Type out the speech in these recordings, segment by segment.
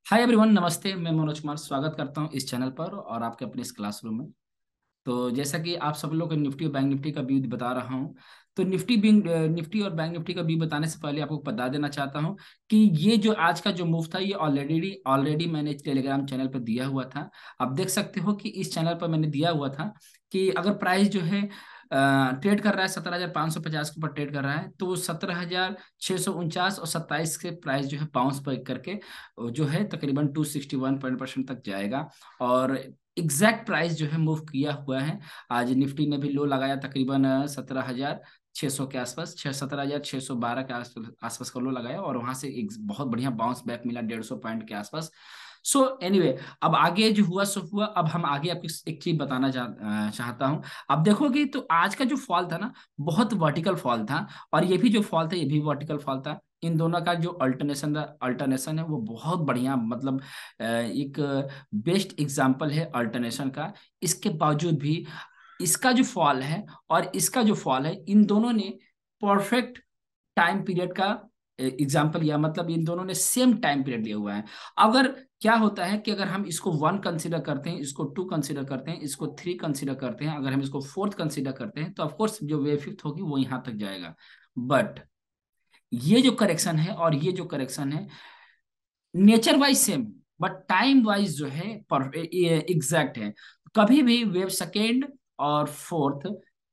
Hi everyone, नमस्ते। मैं मनोज कुमार स्वागत करता हूं इस चैनल पर और आपके अपने इस क्लासरूम में। तो जैसा कि आप सब लोग को निफ्टी और बैंक निफ्टी का व्यू बता रहा हूं, तो निफ्टी और बैंक निफ्टी का व्यू बताने से पहले आपको बता देना चाहता हूं कि ये जो आज का जो मूव था, ये ऑलरेडी ऑलरेडी मैंने टेलीग्राम चैनल पर दिया हुआ था। आप देख सकते हो कि इस चैनल पर मैंने दिया हुआ था कि अगर प्राइस जो है ट्रेड कर रहा है 17,550 के ऊपर ट्रेड कर रहा है, तो 17,649 और 27 के प्राइस जो है बाउंस बैक करके जो है तकरीबन 261% तक जाएगा। और एग्जैक्ट प्राइस जो है मूव किया हुआ है। आज निफ्टी ने भी लो लगाया तकरीबन 17,600 के आसपास, 17,612 के आसपास का लो लगाया और वहां से एक बहुत बढ़िया बाउंस बैक मिला 150 पॉइंट के आसपास। सो एनीवे, अब आगे जो हुआ सो हुआ। अब हम आगे आपको एक चीज बताना चाहता हूं। अब देखोगे तो आज का जो फॉल था ना, बहुत वर्टिकल फॉल था। और ये भी जो फॉल था, ये भी वर्टिकल फॉल था। इन दोनों का जो अल्टरनेशन है वो बहुत बढ़िया, मतलब एक बेस्ट एग्जाम्पल है अल्टरनेशन का। इसके बावजूद भी इसका जो फॉल है और इसका जो फॉल है, इन दोनों ने परफेक्ट टाइम पीरियड का एग्जाम्पल लिया। मतलब इन दोनों ने सेम टाइम पीरियड लिया हुआ है। अगर क्या होता है कि अगर हम इसको 1 कंसीडर करते हैं, इसको 2 कंसीडर करते हैं, इसको 3 कंसीडर करते हैं, अगर हम इसको 4th कंसीडर करते हैं, तो ऑफकोर्स जो वेव फिफ्थ होगी वो यहाँ तक जाएगा। बट ये जो करेक्शन है और ये जो करेक्शन है, nature wise same, but time wise जो है एग्जैक्ट है। कभी भी वेव सेकेंड और फोर्थ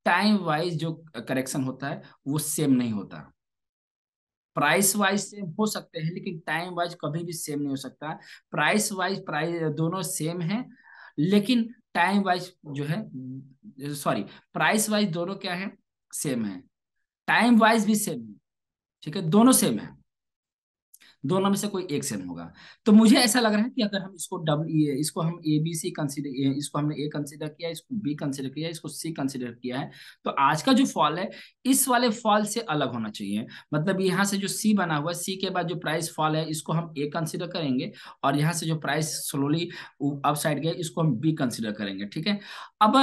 टाइम वाइज जो करेक्शन होता है वो सेम नहीं होता। प्राइस वाइज सेम हो सकते हैं लेकिन टाइम वाइज कभी भी सेम नहीं हो सकता। प्राइस दोनों सेम है, लेकिन टाइम वाइज जो है, सॉरी, प्राइस वाइज दोनों क्या है, सेम है। टाइम वाइज भी सेम है। ठीक है, दोनों सेम है। दोनों में से कोई एक सेम होगा। तो मुझे ऐसा लग रहा है कि अगर हम इसको इसको हम ए बी सी कंसिडर, इसको हमने ए कंसिडर किया, इसको बी कंसिडर किया, इसको सी कंसिडर किया है, तो आज का जो फॉल है इस वाले फॉल से अलग होना चाहिए। मतलब यहाँ से जो सी बना हुआ है, सी के बाद जो प्राइस फॉल है इसको हम ए कंसिडर करेंगे, और यहाँ से जो प्राइस स्लोली अप साइड गया इसको हम बी कंसिडर करेंगे। ठीक है। अब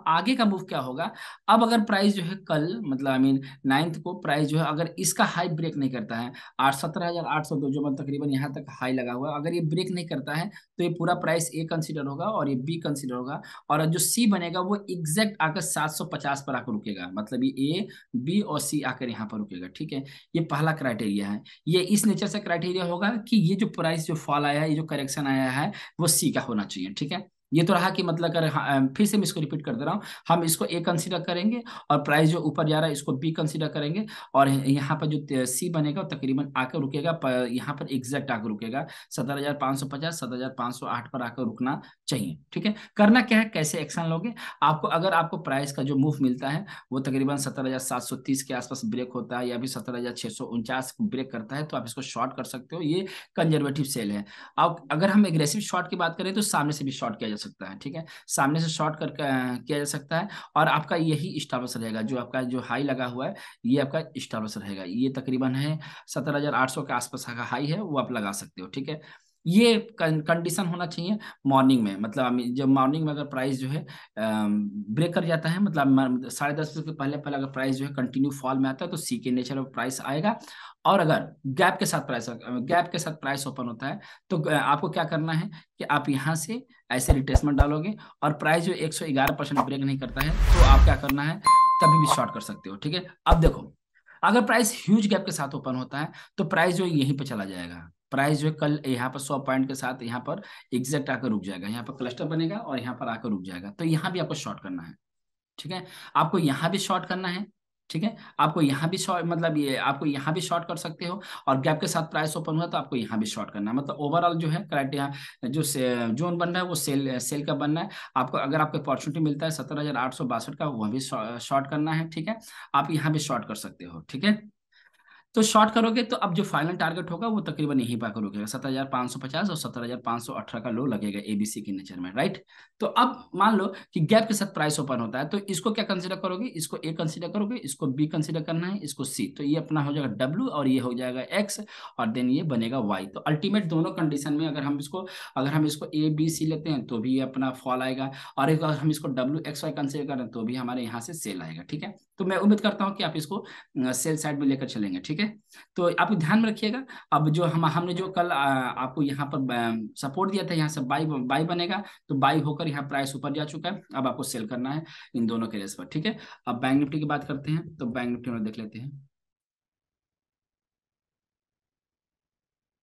आगे का मूव क्या होगा। अब अगर प्राइस जो है कल, मतलब आई मीन 9th को, प्राइस जो है अगर इसका हाई ब्रेक नहीं करता है, 17,802 जो मतलब तकरीबन यहाँ तक हाई लगा हुआ है, अगर ये ब्रेक नहीं करता है तो ये पूरा प्राइस ए कंसीडर होगा और ये बी कंसीडर होगा। और जो सी बनेगा वो एग्जैक्ट आकर 750 पर आकर रुकेगा। मतलब ये ए बी और सी आकर यहाँ पर रुकेगा। ठीक है। ये पहला क्राइटेरिया है। ये इस नेचर से क्राइटेरिया होगा कि ये जो प्राइस जो फॉल आया है, ये जो करेक्शन आया है, वो सी का होना चाहिए। ठीक है। ये तो रहा कि मतलब अगर फिर से मैं इसको रिपीट कर दे रहा हूँ, हम इसको ए कंसीडर करेंगे और प्राइस जो ऊपर जा रहा है इसको बी कंसीडर करेंगे, और यहाँ पर जो सी बनेगा वो तकरीबन आकर रुकेगा यहाँ पर एग्जैक्ट आकर रुकेगा 17,550 17,508 पर आकर रुकना चाहिए। ठीक है। करना क्या है, कैसे एक्शन लोगे। आपको अगर आपको प्राइस का जो मूव मिलता है वो तकरीबन 17,730 के आसपास ब्रेक होता है, या फिर 17,649 ब्रेक करता है, तो आप इसको शॉर्ट कर सकते हो। ये कंजर्वेटिव सेल है। अब अगर हम एग्रेसिव शॉर्ट की बात करें तो सामने से भी शॉर्ट किया जा सकता है। ठीक है। सामने से शॉर्ट कर किया जा सकता है, और आपका यही स्टॉप लॉस रहेगा। जो आपका जो हाई लगा हुआ है ये आपका स्टॉप लॉस रहेगा। ये तकरीबन है 17,800 के आसपास का हाई है, वो आप लगा सकते हो। ठीक है। ये कंडीशन होना चाहिए मॉर्निंग में। मतलब जब मॉर्निंग में अगर प्राइस जो है ब्रेक कर जाता है, मतलब 10:30 बजे के पहले पहले अगर प्राइस जो है कंटिन्यू फॉल में आता है, तो सी के नेचर में प्राइस आएगा। और अगर गैप के साथ प्राइस ओपन होता है, तो आपको क्या करना है कि आप यहाँ से ऐसे रिट्रेसमेंट डालोगे, और प्राइस जो 111% ब्रेक नहीं करता है, तो आप क्या करना है, कभी भी शॉर्ट कर सकते हो। ठीक है। अब देखो, अगर प्राइस ह्यूज गैप के साथ ओपन होता है तो प्राइस जो है यहीं पे चला जाएगा। प्राइस जो है कल यहाँ पर 100 पॉइंट के साथ यहाँ पर एग्जैक्ट आकर रुक जाएगा, यहाँ पर क्लस्टर बनेगा और यहाँ पर आकर रुक जाएगा। तो यहाँ भी आपको शॉर्ट करना है। ठीक है। आपको यहाँ भी शॉर्ट करना है। ठीक है। आपको यहाँ भी शॉर्ट, मतलब ये आपको यहाँ भी शॉर्ट कर सकते हो, और गैप के साथ प्राइस ओपन हुआ तो आपको यहाँ भी शॉर्ट करना है। मतलब ओवरऑल जो है क्राइटेरिया जो जोन बन रहा है वो सेल सेल का बनना है। आपको अगर आपको अपॉर्चुनिटी मिलता है 17,862 का, वह भी शॉर्ट करना है। ठीक है। आप यहाँ भी शॉर्ट कर सकते हो। ठीक है। तो शॉर्ट करोगे तो अब जो फाइनल टारगेट होगा वो तकरीबन यहीं पर रुकेगा 17,550 और 17,518 का लो लगेगा एबीसी के नेचर में, राइट। तो अब मान लो कि गैप के साथ प्राइस ओपन होता है, तो इसको क्या कंसीडर करोगे, इसको ए कंसीडर करोगे, इसको बी कंसीडर करना है, इसको सी। तो ये अपना हो जाएगा डब्ल्यू और ये हो जाएगा एक्स, और देन ये बनेगा वाई। तो अल्टीमेट दोनों कंडीशन में अगर हम इसको ए बी सी लेते हैं तो भी अपना फॉल आएगा, और अगर हम इसको डब्ल्यू एक्स वाई कंसीडर करें तो भी हमारे यहाँ से सेल आएगा। ठीक है। तो मैं उम्मीद करता हूँ कि आप इसको सेल साइड में लेकर चलेंगे। ठीक है। है। तो आप ध्यान में रखिएगा। अब जो हमने जो कल आपको यहाँ पर सपोर्ट दिया था, यहाँ से बाई बाई बनेगा, तो बाई होकर यहाँ प्राइस ऊपर जा चुका है। अब आपको सेल करना है इन दोनों के रेस पर, ठीक है। अब बैंक निफ्टी की बात करते हैं, तो बैंक निफ्टी में देख लेते हैं।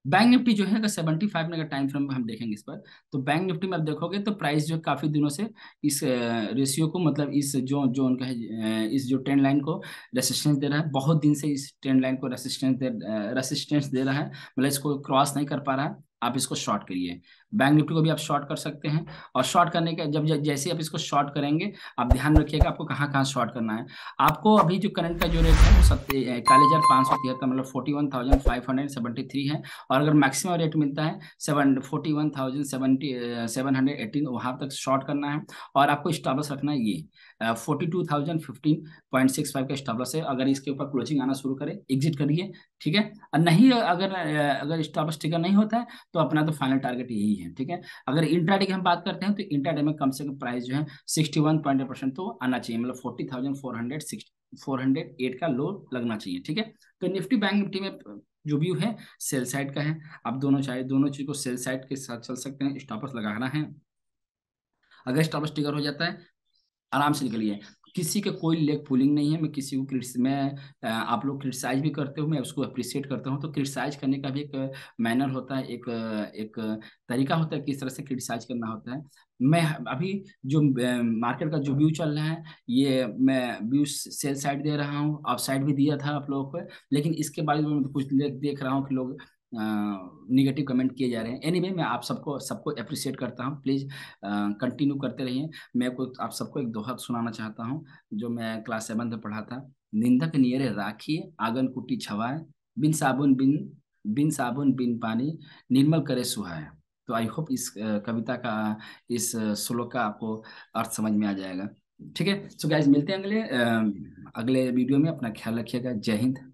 बैंक निफ्टी जो है, अगर 75 में अगर टाइम फ्रेम में हम देखेंगे इस पर, तो बैंक निफ्टी में आप देखोगे तो प्राइस जो काफी दिनों से इस रेशियो को, मतलब इस जो जो उनका है, इस जो ट्रेंड लाइन को रेसिस्टेंस दे रहा है, बहुत दिन से इस ट्रेंड लाइन को रेसिस्टेंस दे रहा है, मतलब इसको क्रॉस नहीं कर पा रहा है। आप इसको शॉर्ट करिए, बैंक निफ्टी को भी आप शॉर्ट कर सकते हैं। और शॉर्ट करने के जब जैसे ही आप इसको शॉर्ट करेंगे, आप ध्यान रखिएगा आपको कहाँ कहाँ शॉर्ट करना है। आपको अभी जो करंट का जो रेट है वो 41,573, मतलब 41,573 है। और अगर मैक्सिमम रेट मिलता है 741,718, वहां तक शॉर्ट करना है। और आपको स्टॉप लॉस रखना है ये 42,015.65 का स्टॉप लॉस है। अगर इसके ऊपर क्लोजिंग आना शुरू करे, एग्जिट करिए, ठीक है। और नहीं, अगर स्टॉप लॉस ट्रिगर नहीं होता है, तो अपना तो फाइनल टारगेट यही है, ठीक है। अगर इंट्राडे की हम बात करते हैं, तो इंट्राडे में कम से कम प्राइस जो है 61.8% तो आना चाहिए, मतलब 40,408 का लो लगना चाहिए, ठीक है। तो निफ्टी बैंक निफ्टी में जो व्यू है सेल साइड का है। आप दोनों चाहे दोनों चीज को सेल साइड के साथ चल सकते हैं। स्टॉप लॉस लगाना है, अगर स्टॉप लॉस ट्रिगर हो जाता है आराम से निकलिए। किसी के कोई लेग पुलिंग नहीं है। मैं किसी को आप लोग क्रिटिसाइज भी करते हो, मैं उसको अप्रिशिएट करता हूँ। तो क्रिटिसाइज करने का भी एक मैनर होता है, एक तरीका होता है किस तरह से क्रिटिसाइज करना होता है। मैं अभी जो मार्केट का जो व्यू चल रहा है, ये मैं व्यू सेल साइड दे रहा हूँ, अप साइड भी दिया था आप लोगों को, लेकिन इसके बारे में कुछ देख रहा हूँ कि लोग निगेटिव कमेंट किए जा रहे हैं। एनीवे मैं आप सबको सबको अप्रिशिएट करता हूँ। प्लीज कंटिन्यू करते रहिए। मैं को आप सबको एक दोहा सुनाना चाहता हूँ, जो मैं क्लास 7 में पढ़ा था। निंदक नियरे राखिए, आंगन कुटी छवाए, बिन साबुन बिन साबुन बिन पानी, निर्मल करे सुहाए। तो आई होप इस कविता का, इस श्लोक का आपको अर्थ समझ में आ जाएगा, ठीक है। सो गाइस, मिलते हैं अगले वीडियो में। अपना ख्याल रखिएगा। जय हिंद।